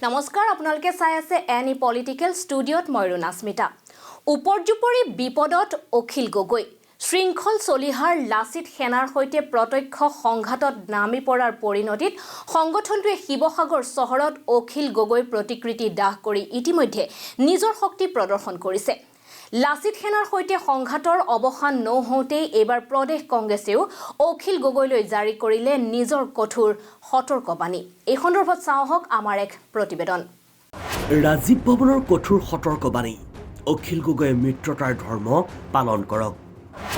নমস্কাৰ আপোনালোকে চাই আছে এনি পলিটিকেল ষ্টুডিঅ'ত মই ৰুণাস্মিতা উপৰজুপৰি বিপদত অখিল গগৈ শৃংখল চলিহাৰ লাচিত সেনাৰ সৈতে প্ৰত্যক্ষ সংঘাতত নামি পৰাৰ পৰিণতিত সংগঠনটোৱে শিৱসাগৰ চহৰত অখিল গগৈৰ প্ৰতিকৃতি দাহ কৰি ইতিমধ্যে নিজৰ শক্তি প্ৰদৰ্শন কৰিছে লাচিত সেনাৰ সৈতে সংঘাতৰ অৱসান নহওঁতেই এবাৰ প্ৰদেশ কংগ্ৰেছেও অখিল গগৈলৈ জাৰি কৰিলে নিজৰ কঠোৰ সতৰ্কবাণী এই সন্দৰ্ভত চাওঁহক আমাৰ এক প্ৰতিবেদন ৰাজীৱ ভৱনৰ কঠোৰ সতৰ্কবাণী অখিল গগৈয়ে মিত্ৰতাৰ ধৰ্ম পালন কৰক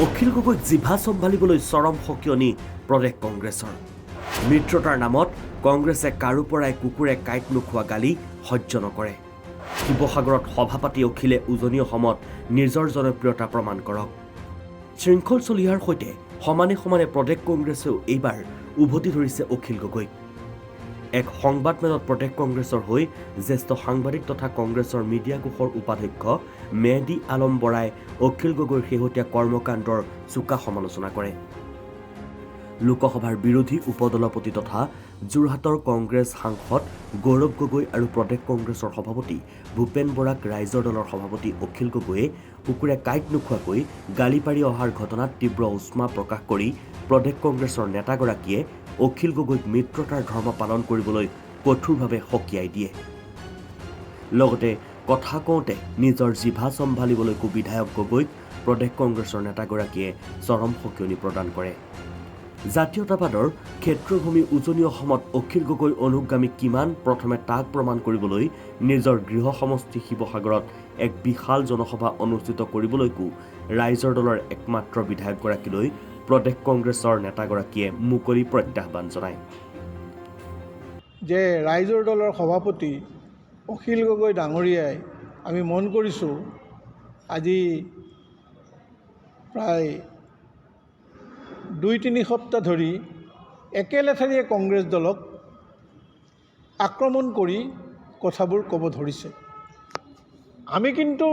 অখিল গগৈক জিভা চম্ভালিবলৈ চৰম সকিয়নি প্ৰদেশ কংগ্ৰেছৰ মিত্ৰতাৰ নামত কংগ্ৰেছে কাৰো পৰাই কুকুৰে কাইট নোখোৱা গালি সহ্য নকৰে শিৱসাগৰত সভাপতি অখিলে উজনি অসমত নিজৰ জনপ্ৰিয়তা প্ৰমাণ কৰক শৃংখল চলিহাৰ সৈতে সমানে সমানে প্ৰদেশ কংগ্ৰেছেও এইবাৰ উভতি ধৰিছে অখিল গগৈক এক সংবাদমেলত প্ৰদেশ কংগ্ৰেছৰ হৈ জ্যেষ্ঠ সাংবাদিক তথা কংগ্ৰেছৰ মিডিয়া কোষৰ উপাধ্যক্ষ মেহদী আলম বৰাই অখিল গগৈৰ শেহতীয়া কৰ্মকাণ্ডৰ চোকা সমালোচনা কৰে লোকসভাৰ বিৰোধী উপদলপতি তথা যোৰহাটৰ কংগ্ৰেছ সাংসদ গৌৰৱ গগৈ আৰু প্ৰদেশ কংগ্ৰেছৰ সভাপতি ভূপেন বৰাক ৰাইজৰ দলৰ সভাপতি অখিল গগৈয়ে কুকুৰে কাইট নোখোৱাকৈ গালি পাৰি অহাৰ ঘটনাত তীব্ৰ উষ্মা প্ৰকাশ কৰি প্ৰদেশ কংগ্ৰেছৰ নেতাগৰাকীয়ে অখিল গগৈক মিত্ৰতাৰ ধৰ্ম পালন কৰিবলৈ কঠোৰভাৱে সকীয়াই দিয়ে লগতে কথা কওঁতে নিজৰ জিভা চম্ভালিবলৈকো বিধায়ক গগৈক প্ৰদেশ কংগ্ৰেছৰ নেতাগৰাকীয়ে চৰম সকীয়নি প্ৰদান কৰে জাতীয়তাবাদৰ ক্ষেত্ৰভূমি উজনি অসমত অখিল গগৈ অনুগামী কিমান প্ৰথমে তাক প্ৰমাণ কৰিবলৈ নিজৰ গৃহ সমষ্টি শিৱসাগৰত এক বিশাল জনসভা অনুষ্ঠিত কৰিবলৈকো ৰাইজৰ দলৰ একমাত্ৰ বিধায়কগৰাকীলৈ প্ৰদেশ কংগ্ৰেছৰ নেতাগৰাকীয়ে মুকলি প্ৰত্যাহ্বান জনায় যে ৰাইজৰ দলৰ সভাপতি অখিল গগৈ ডাঙৰীয়াই আমি মন কৰিছোঁ আজি প্ৰায় 2-3 সপ্তাহ ধৰি একেলেঠাৰিয়ে কংগ্ৰেছ দলক আক্ৰমণ কৰি কথাবোৰ ক'ব ধৰিছে আমি কিন্তু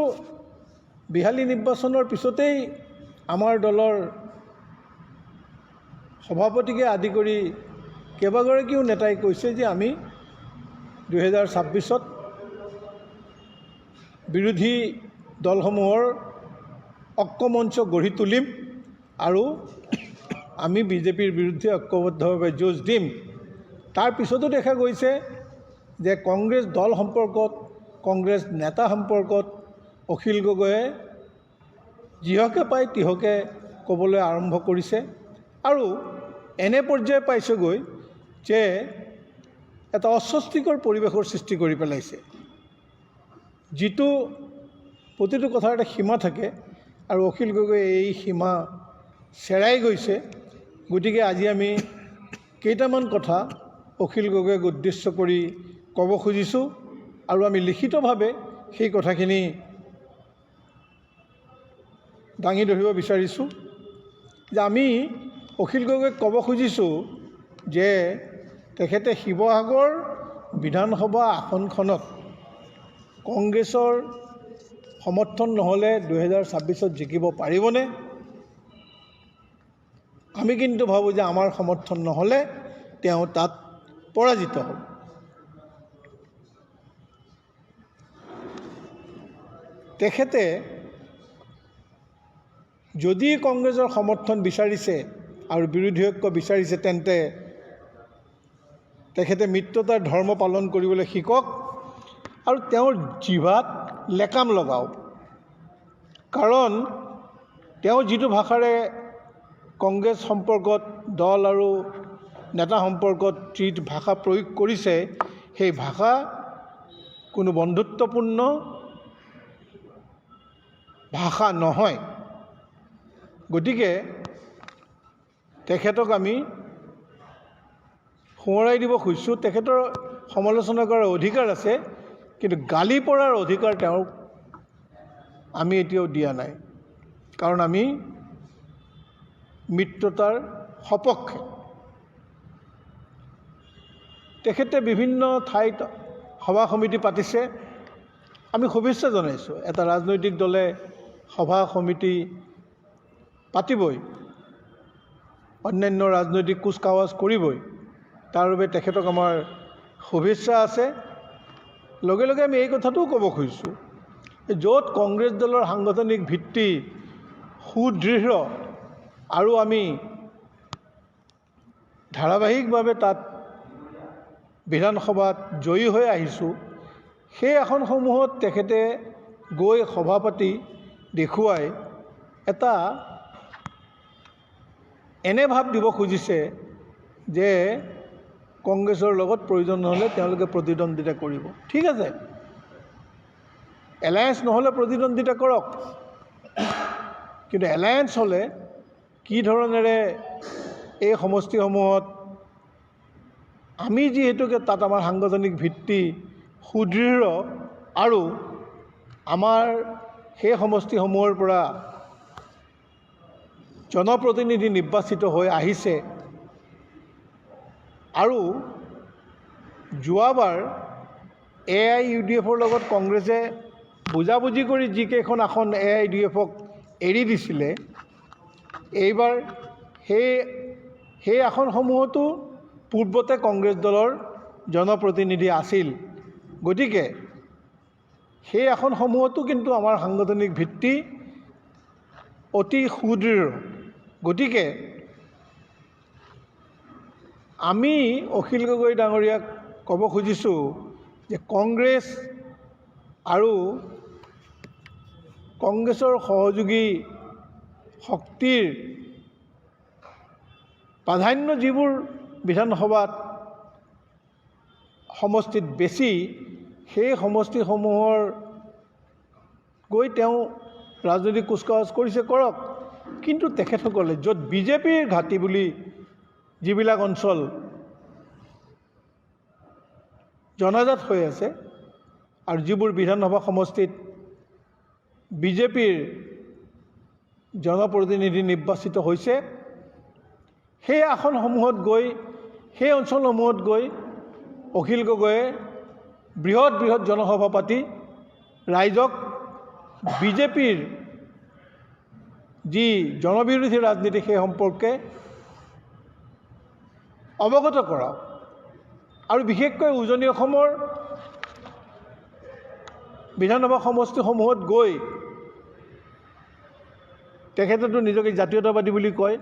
বিহালী নিৰ্বাচনৰ পিছতেই আমাৰ দলৰ সভাপতিকে আদি কৰি কেইবাগৰাকীও নেতাই কৈছে যে আমি 2026ত বিৰোধী দলসমূহৰ ঐক্যমঞ্চ গঢ়ি তুলিম আৰু আমি বিজেপিৰ বিৰুদ্ধে ঐক্যবদ্ধভাৱে যুঁজ দিম তাৰ পিছতো দেখা গৈছে যে কংগ্ৰেছ দল সম্পৰ্কত কংগ্ৰেছ নেতা সম্পৰ্কত অখিল গগৈয়ে যিহকে পায় তিহকে ক'বলৈ আৰম্ভ কৰিছে আৰু এনে পৰ্যায়ে পাইছেগৈ যে এটা অস্বস্তিকৰ পৰিৱেশৰ সৃষ্টি কৰি পেলাইছে যিটো প্ৰতিটো কথাৰ এটা সীমা থাকে আৰু অখিল গগৈয়ে এই সীমা চেৰাই গৈছে গতিকে আজি আমি কেইটামান কথা অখিল গগৈক উদ্দেশ্য কৰি ক'ব খুজিছোঁ আৰু আমি লিখিতভাৱে সেই কথাখিনি দাঙি ধৰিব বিচাৰিছোঁ যে আমি অখিল গগৈক ক'ব খুজিছোঁ যে তেখেতে শিৱসাগৰ বিধানসভা আসনখনত কংগ্ৰেছৰ সমৰ্থন নহ'লে 2026ত জিকিব পাৰিবনে আমি কিন্তু ভাবোঁ যে আমাৰ সমৰ্থন নহ'লে তেওঁ তাত পৰাজিত হ'ব তেখেতে যদি কংগ্ৰেছৰ সমৰ্থন বিচাৰিছে আৰু বিৰোধী ঐক্য বিচাৰিছে তেন্তে তেখেতে মিত্ৰতাৰ ধৰ্ম পালন কৰিবলৈ শিকক আৰু তেওঁৰ জিভাত লেকাম লগাওক কাৰণ তেওঁ যিটো ভাষাৰে কংগ্ৰেছ সম্পৰ্কত দল আৰু নেতা সম্পৰ্কত যি ভাষা প্ৰয়োগ কৰিছে সেই ভাষা কোনো বন্ধুত্বপূৰ্ণ ভাষা নহয় গতিকে তেখেতক আমি সোঁৱৰাই দিব খুজিছোঁ তেখেতৰ সমালোচনা কৰাৰ অধিকাৰ আছে কিন্তু গালি পৰাৰ অধিকাৰ তেওঁক আমি এতিয়াও দিয়া নাই কাৰণ আমি মিত্ৰতাৰ সপক্ষে তেখেতে বিভিন্ন ঠাইত সভা সমিতি পাতিছে আমি শুভেচ্ছা জনাইছোঁ এটা ৰাজনৈতিক দলে সভা সমিতি পাতিবই অন্যান্য ৰাজনৈতিক কুচকাৱাজ কৰিবই তাৰ বাবে তেখেতক আমাৰ শুভেচ্ছা আছে লগে লগে আমি এই কথাটোও ক'ব খুজিছোঁ, য'ত কংগ্ৰেছ দলৰ সাংগঠনিক ভিত্তি সুদৃঢ় আৰু আমি ধাৰাবাহিকভাৱে তাত বিধানসভাত জয়ী হৈ আহিছোঁ, সেই আসনসমূহত তেখেতে গৈ সভা পাতি দেখুৱাই এটা এনে ভাৱ দিব খুজিছে যে কংগ্ৰেছৰ লগত প্ৰয়োজন নহ'লে তেওঁলোকে প্ৰতিদ্বন্দ্বিতা কৰিব। ঠিক আছে, এলায়েন্স নহ'লে প্ৰতিদ্বন্দ্বিতা কৰক, কিন্তু এলায়েন্স হ'লে কি ধৰণেৰে এই সমষ্টিসমূহত আমি যিহেতুকে তাত আমাৰ সাংগঠনিক ভিত্তি সুদৃঢ় আৰু আমাৰ সেই সমষ্টিসমূহৰ পৰা জনপ্ৰতিনিধি নিৰ্বাচিত হৈ আহিছে আৰু যোৱাবাৰ AIUDFৰ লগত কংগ্ৰেছে বুজাবুজি কৰি যিকেইখন আসন AIUDFক এৰি দিছিলে, এইবাৰ সেই আসনসমূহতো পূৰ্বতে কংগ্ৰেছ দলৰ জনপ্ৰতিনিধি আছিল। গতিকে সেই আসনসমূহতো কিন্তু আমাৰ সাংগঠনিক ভিত্তি অতি সুদৃঢ়। গতিকে আমি অখিল গগৈ ডাঙৰীয়াক ক'ব খুজিছোঁ যে কংগ্ৰেছ আৰু কংগ্ৰেছৰ সহযোগী শক্তিৰ প্ৰাধান্য যিবোৰ বিধানসভাত সমষ্টিত বেছি, সেই সমষ্টিসমূহৰ গৈ তেওঁ ৰাজনৈতিক কুচকাৱাজ কৰিছে, কৰক, কিন্তু তেখেতসকলে য'ত বিজেপিৰ ঘাটি বুলি যিবিলাক অঞ্চল জনাজাত হৈ আছে আৰু যিবোৰ বিধানসভা সমষ্টিত বিজেপিৰ জনপ্ৰতিনিধি নিৰ্বাচিত হৈছে, সেই আসনসমূহত গৈ সেই অঞ্চলসমূহত গৈ অখিল গগৈয়ে বৃহৎ বৃহৎ জনসভা পাতি ৰাইজক বিজেপিৰ যি জনবিৰোধী ৰাজনীতি সেই সম্পৰ্কে অৱগত কৰাওক। আৰু বিশেষকৈ উজনি অসমৰ বিধানসভা সমষ্টিসমূহত গৈ তেখেতেতো নিজকে জাতীয়তাবাদী বুলি কয়,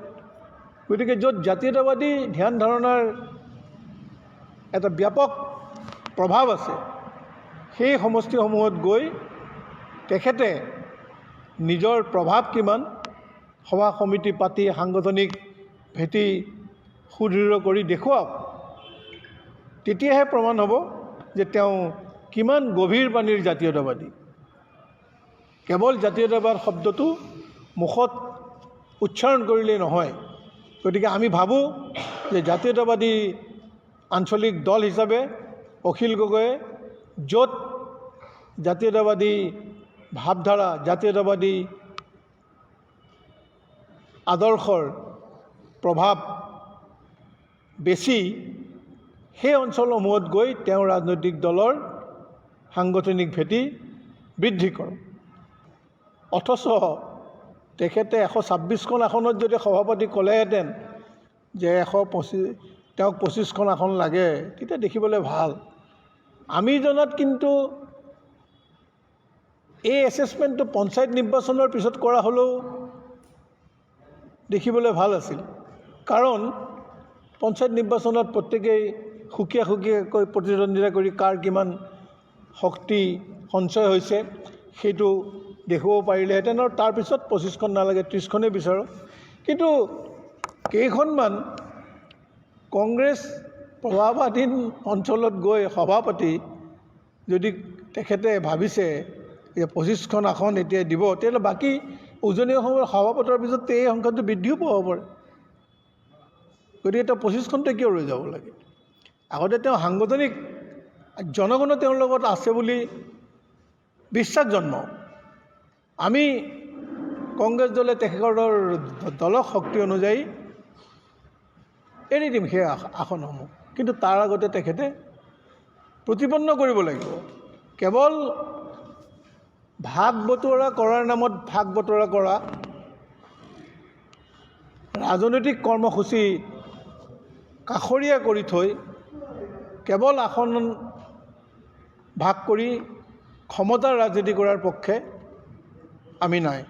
গতিকে য'ত জাতীয়তাবাদী ধ্যান ধাৰণাৰ এটা ব্যাপক প্ৰভাৱ আছে, সেই সমষ্টিসমূহত গৈ তেখেতে নিজৰ প্ৰভাৱ কিমান সভা সমিতি পাতি সাংগঠনিক ভেটি সুদৃঢ় কৰি দেখুৱাওক। তেতিয়াহে প্ৰমাণ হ'ব যে তেওঁ কিমান গভীৰ পানীৰ জাতীয়তাবাদী। কেৱল জাতীয়তাবাদ শব্দটো মুখত উচ্চাৰণ কৰিলেই নহয়। গতিকে আমি ভাবোঁ যে জাতীয়তাবাদী আঞ্চলিক দল হিচাপে অখিল গগৈয়ে য'ত জাতীয়তাবাদী ভাৱধাৰা, জাতীয়তাবাদী আদৰ্শৰ প্ৰভাৱ বেছি, সেই অঞ্চলসমূহত গৈ তেওঁ ৰাজনৈতিক দলৰ সাংগঠনিক ভেটি বৃদ্ধি কৰক। অথচ তেখেতে 126খন আসনত যদি সভাপতি ক'লেহেঁতেন যে তেওঁক 25খন আসন লাগে, তেতিয়া দেখিবলৈ ভাল। আমি জনাত কিন্তু এই এছেছমেণ্টটো পঞ্চায়ত নিৰ্বাচনৰ পিছত কৰা হ'লেও দেখিবলৈ ভাল আছিল, কাৰণ পঞ্চায়ত নিৰ্বাচনত প্ৰত্যেকেই সুকীয়া সুকীয়াকৈ প্ৰতিদ্বন্দ্বিতা কৰি কাৰ কিমান শক্তি সঞ্চয় হৈছে সেইটো দেখুৱাব পাৰিলেহেঁতেন, আৰু তাৰপিছত 25খন নালাগে 30খনেই বিচাৰক। কিন্তু কেইখনমান কংগ্ৰেছ প্ৰভাৱাধীন অঞ্চলত গৈ সভা পাতি যদি তেখেতে ভাবিছে যে 25খন আসন এতিয়া দিব, তেতিয়াহ'লে বাকী উজনি অসমৰ সভা পতাৰ পিছত এই সংখ্যাটো বৃদ্ধিও পাব পাৰে। গতিকে তেওঁ 25খনতে কিয় ৰৈ যাব লাগে? আগতে তেওঁ সাংগঠনিক জনগণে তেওঁৰ লগত আছে বুলি বিশ্বাস জন্মাওক। আমি কংগ্ৰেছ দলে তেখেতৰ দলক শক্তি অনুযায়ী এৰি দিম সেই আসনসমূহ, কিন্তু তাৰ আগতে তেখেতে প্ৰতিপন্ন কৰিব লাগিব। কেৱল ভাগ বতৰা কৰাৰ নামত ভাগ বতৰা কৰা, ৰাজনৈতিক কৰ্মসূচী কাষৰীয়া কৰি থৈ কেৱল আসন ভাগ কৰি ক্ষমতাৰ ৰাজনীতি কৰাৰ পক্ষে আমি নাই।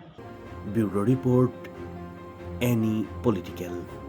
Bureau report, any political.